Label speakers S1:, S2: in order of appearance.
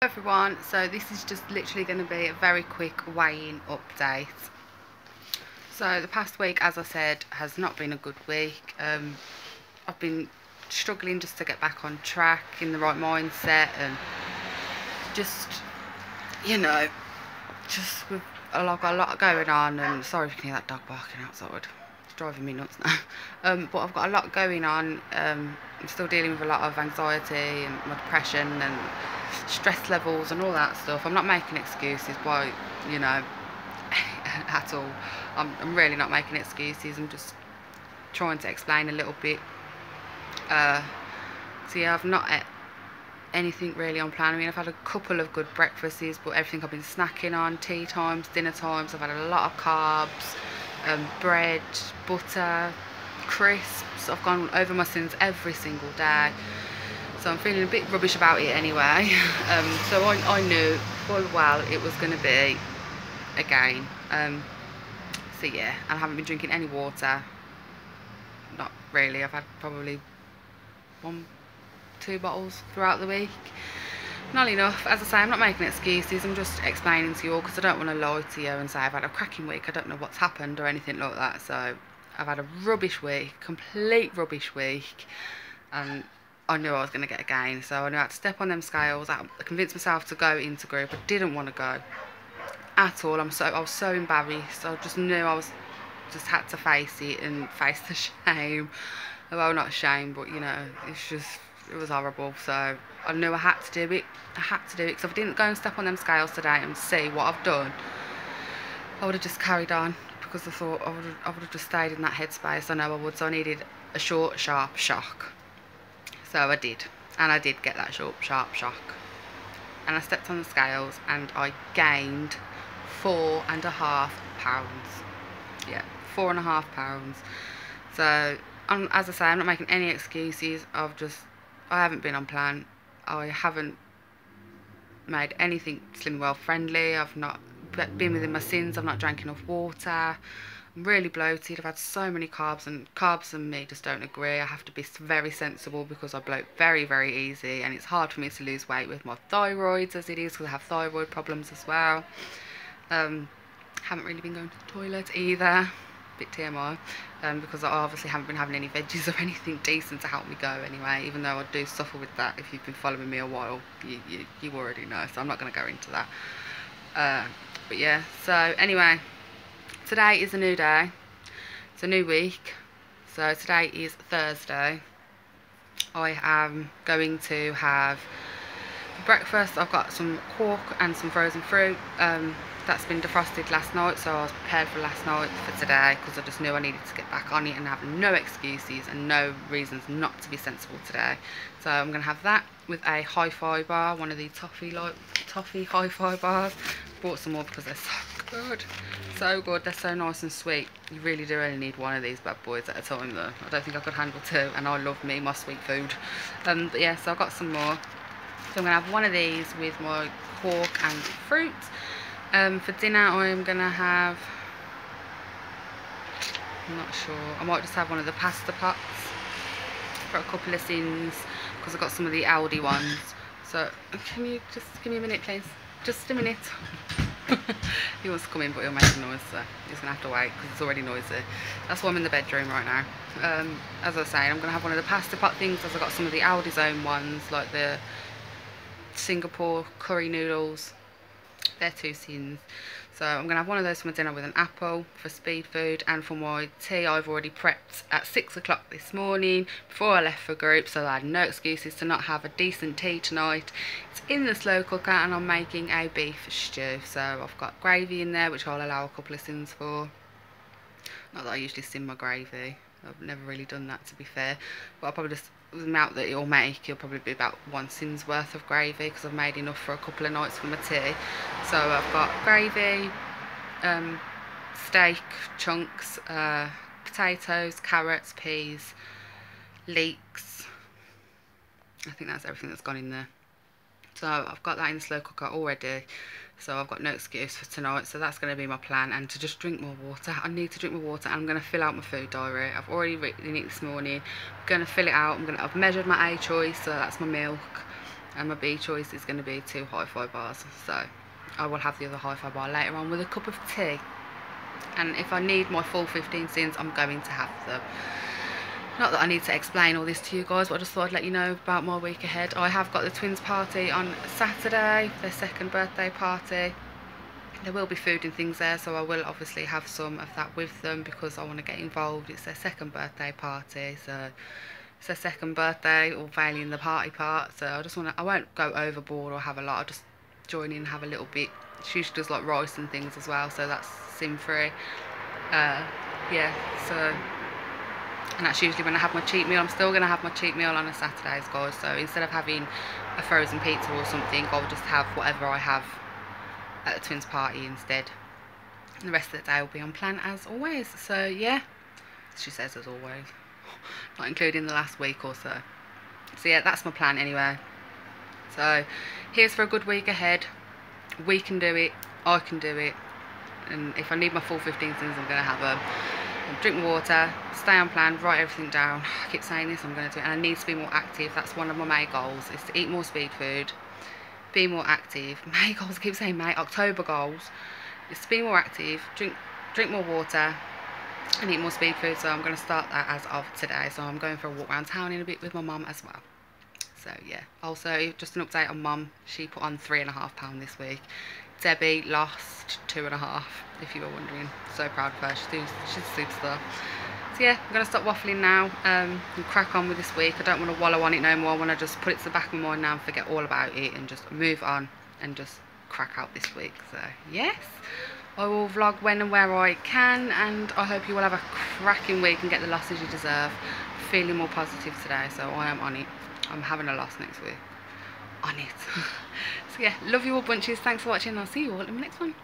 S1: Hello everyone, so this is just literally going to be a very quick weigh-in update. So the past week, as I said, has not been a good week. I've been struggling just to get back on track, in the right mindset, and just, you know, just with got a lot going on. And sorry if you can hear that dog barking outside, it's driving me nuts now. But I've got a lot going on. I'm still dealing with a lot of anxiety and my depression and stress levels and all that stuff. I'm not making excuses, why, you know, at all. I'm really not making excuses. I'm just trying to explain a little bit. So yeah, I've not ate anything really on plan. I mean, I've had a couple of good breakfasts, but everything I've been snacking on, tea times, dinner times, I've had a lot of carbs, bread, butter, crisps. I've gone over my sins every single day. So I'm feeling a bit rubbish about it anyway. So I knew full well it was going to be a gain. So yeah, I haven't been drinking any water. Not really. I've had probably 1-2 bottles throughout the week. Not enough. As I say, I'm not making excuses. I'm just explaining to you all because I don't want to lie to you and say I've had a cracking week. I don't know what's happened or anything like that. So I've had a rubbish week, complete rubbish week, and I knew I was going to get a gain, so I knew I had to step on them scales. I convinced myself to go into group. I didn't want to go at all. I was so embarrassed. I just knew just had to face it and face the shame. Well, not shame, but you know, it was horrible. So I knew I had to do it. I had to do it, because if I didn't go and step on them scales today and see what I've done, I would have just carried on, because I thought I would have just stayed in that headspace. I know I would. So I needed a short, sharp shock. So I did, and I did get that short, sharp shock. And I stepped on the scales and I gained 4.5 pounds. Yeah, 4.5 pounds. So, as I say, I'm not making any excuses. I haven't been on plan. I haven't made anything Slimming World friendly. I've not been within my sins. I've not drank enough water. I'm really bloated. I've had so many carbs, and carbs and me just don't agree. I have to be very sensible because I bloat very, very easy, and it's hard for me to lose weight with my thyroids as it is, because I have thyroid problems as well. Haven't really been going to the toilet either. Bit TMI, because I obviously haven't been having any veggies or anything decent to help me go anyway, even though I do suffer with that. If you've been following me a while, you already know, so I'm not going to go into that. But yeah, so anyway, today is a new day. It's a new week. So today is Thursday. I am going to have breakfast. I've got some quark and some frozen fruit. That's been defrosted last night, so I was prepared for last night for today, because I just knew I needed to get back on it and have no excuses and no reasons not to be sensible today. So I'm going to have that with a hi-fi bar, one of the toffee hi-fi bars. Bought some more because they're so good. So good. They're so nice and sweet. You really do only need one of these bad boys at a time though. I don't think I could handle 2, and I love my sweet food. But yeah, so I've got some more. So I'm going to have one of these with my quark and fruit. For dinner I'm going to have, I'm not sure, I might just have one of the pasta pots for a couple of sins, because I've got some of the Aldi ones. So can you just give me a minute please? Just a minute. He wants to come in, but he'll make a noise, so he's going to have to wait because it's already noisy. That's why I'm in the bedroom right now. As I was saying, I'm going to have one of the pasta pot things, as I've got some of the Aldi's own ones, like the Singapore curry noodles. They're 2 sins. So I'm going to have one of those for my dinner with an apple for speed food, and for my tea I've already prepped at 6 o'clock this morning before I left for group, so I had no excuses to not have a decent tea tonight. It's in the slow cooker and I'm making a beef stew. So I've got gravy in there, which I'll allow a couple of sins for. Not that I usually sim my gravy. I've never really done that, to be fair, but I'll probably just, the amount that it'll make, it'll probably be about 1 sin's worth of gravy, because I've made enough for a couple of nights for my tea. So I've got gravy, steak chunks, potatoes, carrots, peas, leeks. I think that's everything that's gone in there. So I've got that in the slow cooker already, so I've got no excuse for tonight. So that's going to be my plan, and to just drink more water. I need to drink more water, and I'm going to fill out my food diary. I've already written it this morning. I'm going to fill it out. I've measured my A choice, so that's my milk. and my B choice is going to be 2 hi-fi bars. So I will have the other hi-fi bar later on with a cup of tea. And if I need my full 15 sins, I'm going to have them. Not that I need to explain all this to you guys, but I just thought I'd let you know about my week ahead. I have got the twins' party on Saturday, their 2nd birthday party. There will be food and things there, so I will obviously have some of that with them because I want to get involved. It's their 2nd birthday party, so it's their 2nd birthday, all veiling the party part. So I won't go overboard or have a lot. I'll just join in and have a little bit. She usually does like rice and things as well, so that's sin free. Yeah, so. And that's usually when I have my cheat meal. I'm still going to have my cheat meal on a Saturdays, guys. So instead of having a frozen pizza or something, I'll just have whatever I have at the twins' party instead. And the rest of the day will be on plan as always. So yeah, she says as always, not including the last week or so. So yeah, that's my plan anyway. So here's for a good week ahead. We can do it. I can do it. And if I need my full 15 things, I'm going to have them. Drink water, stay on plan, write everything down. I keep saying this, I'm going to do it. And I need to be more active. That's one of my main goals, is to eat more speed food, be more active. May goals, I keep saying May, October goals is to be more active, drink more water and eat more speed food. So I'm going to start that as of today. So I'm going for a walk around town in a bit with my mum as well. So yeah, also just an update on mum. She put on 3.5 pounds this week. Debbie lost 2.5, if you were wondering. So proud of her. She's a superstar. So yeah, I'm going to stop waffling now and crack on with this week. I don't want to wallow on it no more. I want to just put it to the back of my mind now and forget all about it and just move on and just crack out this week. So yes, I will vlog when and where I can, and I hope you will have a cracking week and get the losses you deserve. Feeling more positive today, so I am on it. I'm having a loss next week. On it. So yeah, love you all bunches. Thanks for watching. I'll see you all in the next one.